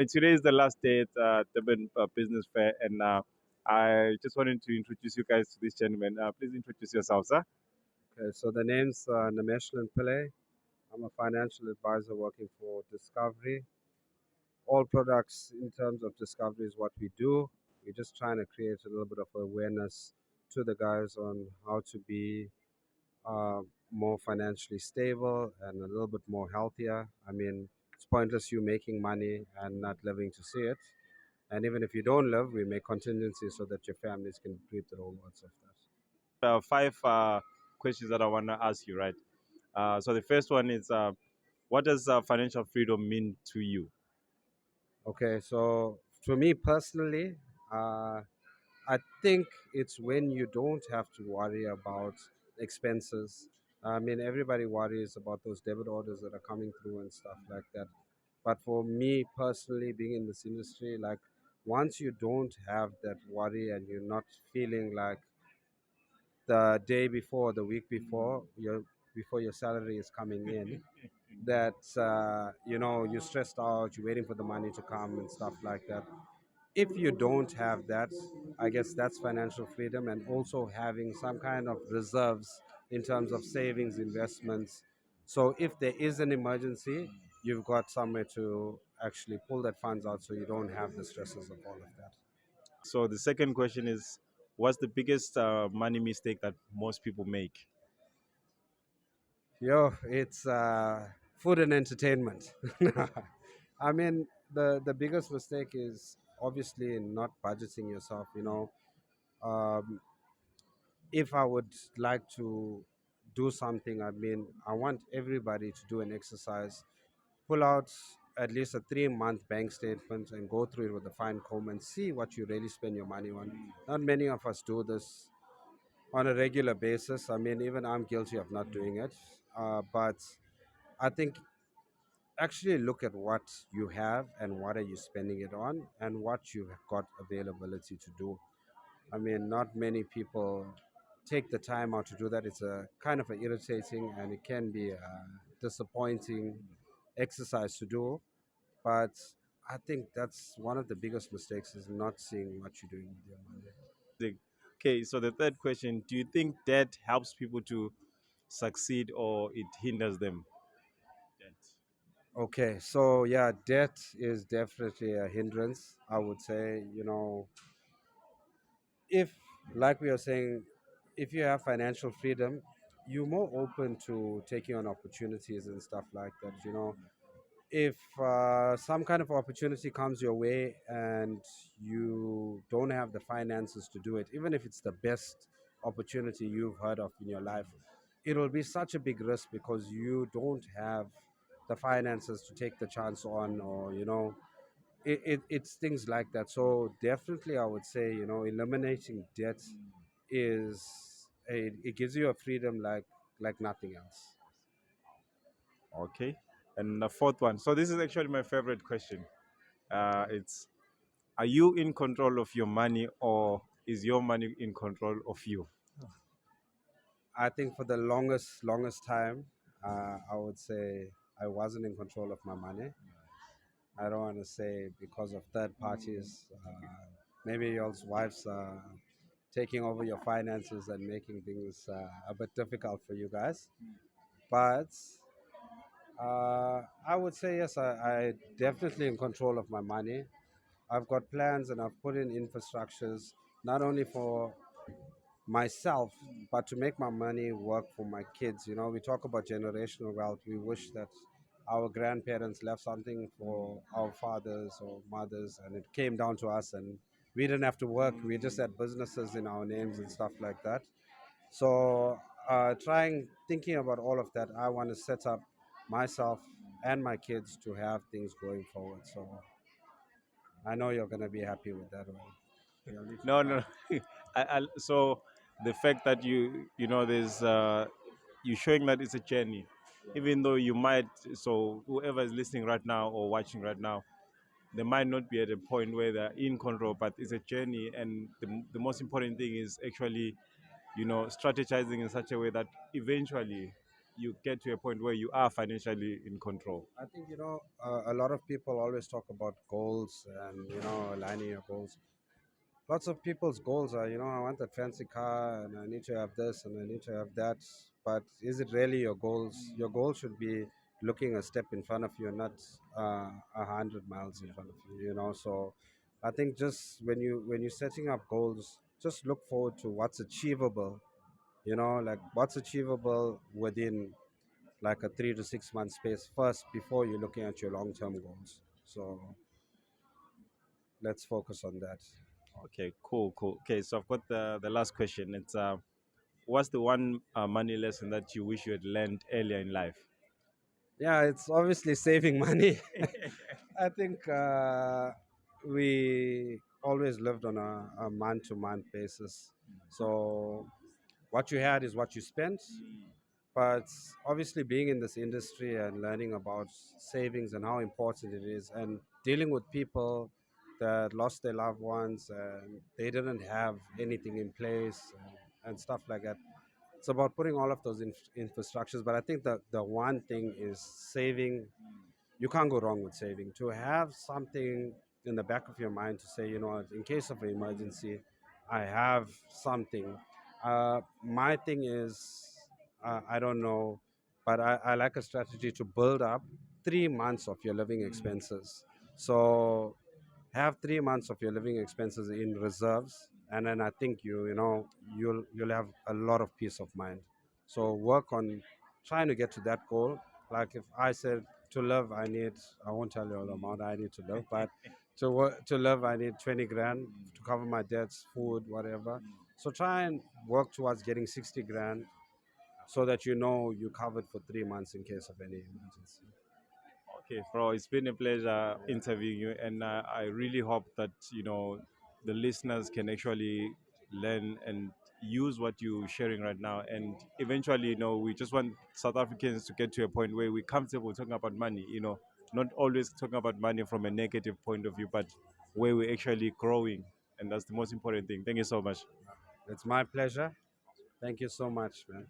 Today is the last day at Durban Business Fair, and I just wanted to introduce you guys to this gentleman. Please introduce yourself, sir. Okay, so the name's Namesh Pillai. I'm a financial advisor working for Discovery. All products in terms of Discovery is what we do. We're just trying to create a little bit of awareness to the guys on how to be uh, more financially stable and a little bit more healthier. I mean, it's pointless you making money and not living to see it. And even if you don't live, we make contingencies so that your families can reap the rewards of that. Five questions that I want to ask you, right? So the first one is, what does financial freedom mean to you? Okay, so for me personally, uh, I think it's when you don't have to worry about expenses. I mean, everybody worries about those debit orders that are coming through and stuff like that. But for me personally, being in this industry, like once you don't have that worry and you're not feeling like the day before, the week before your salary is coming in, that you're stressed out, you're waiting for the money to come and stuff like that. If you don't have that, I guess that's financial freedom, and also having some kind of reserves in terms of savings, investments. So if there is an emergency, you've got somewhere to actually pull that funds out so you don't have the stresses of all of that. So the second question is, what's the biggest money mistake that most people make? Yo, it's food and entertainment. I mean, the biggest mistake is obviously not budgeting yourself. Um, if I would like to do something, I mean, I want everybody to do an exercise, pull out at least a 3 month bank statement and go through it with a fine comb and see what you really spend your money on. Not many of us do this on a regular basis. I mean, even I'm guilty of not doing it. But I think actually look at what you have and what are you spending it on and what you've got availability to do. I mean, not many people take the time out to do that. It's a kind of a irritating and it can be a disappointing exercise to do. But I think that's one of the biggest mistakes is not seeing what you're doing with your money. Okay, so the third question, do you think debt helps people to succeed or it hinders them? Debt. Okay, so yeah, debt is definitely a hindrance. I would say, if, like we are saying, if you have financial freedom, you're more open to taking on opportunities and stuff like that. If some kind of opportunity comes your way and you don't have the finances to do it, even if it's the best opportunity you've heard of in your life, it will be such a big risk because you don't have the finances to take the chance on, or it's things like that. So definitely I would say, eliminating debt it gives you a freedom like nothing else. Okay. And the fourth one. So this is actually my favorite question. It's, are you in control of your money or is your money in control of you? I think for the longest time, I would say I wasn't in control of my money. I don't want to say because of third parties. Maybe your wives taking over your finances and making things a bit difficult for you guys. But I would say yes, I definitely in control of my money. I've got plans and I've put in infrastructures not only for myself, but to make my money work for my kids. We talk about generational wealth. We wish that our grandparents left something for our fathers or mothers, and it came down to us, and we didn't have to work. We just had businesses in our names and stuff like that. So, thinking about all of that, I want to set up myself and my kids to have things going forward. So, I know you're going to be happy with that one. You'll need to No, try. no. So the fact that there's you showing that it's a journey, even though you might. So whoever is listening right now or watching right now, they might not be at a point where they're in control, but it's a journey, and the most important thing is actually strategizing in such a way that eventually, you get to a point where you are financially in control. I think a lot of people always talk about goals and aligning your goals. Lots of people's goals are, I want that fancy car and I need to have this and I need to have that. But is it really your goals? Your goal should be looking a step in front of you, not 100 miles in front of you. So I think just when you're setting up goals, just look forward to what's achievable. Like what's achievable within like a 3 to 6 month space first before you're looking at your long term goals. So let's focus on that. Okay, cool, cool. Okay, so I've got the last question. It's what's the one money lesson that you wish you had learned earlier in life? Yeah, it's obviously saving money. I think we always lived on a month to month basis. So what you had is what you spent. But obviously, being in this industry and learning about savings and how important it is, and dealing with people that lost their loved ones and they didn't have anything in place and stuff like that. It's about putting all of those infrastructures. But I think that the one thing is saving. You can't go wrong with saving. To have something in the back of your mind to say, in case of an emergency, I have something. My thing is, I don't know, but I like a strategy to build up 3 months of your living expenses. So have 3 months of your living expenses in reserves, and then I think you'll have a lot of peace of mind. So work on trying to get to that goal. Like if I said to live I won't tell you the amount I need to live, but to live I need 20 grand to cover my debts, food, whatever. So try and work towards getting 60 grand so that you're covered for 3 months in case of any emergency. Okay, bro, it's been a pleasure interviewing you, and I really hope that the listeners can actually learn and use what you're sharing right now. And eventually, we just want South Africans to get to a point where we're comfortable talking about money. Not always talking about money from a negative point of view, but where we're actually growing, and that's the most important thing. Thank you so much. It's my pleasure. Thank you so much, man.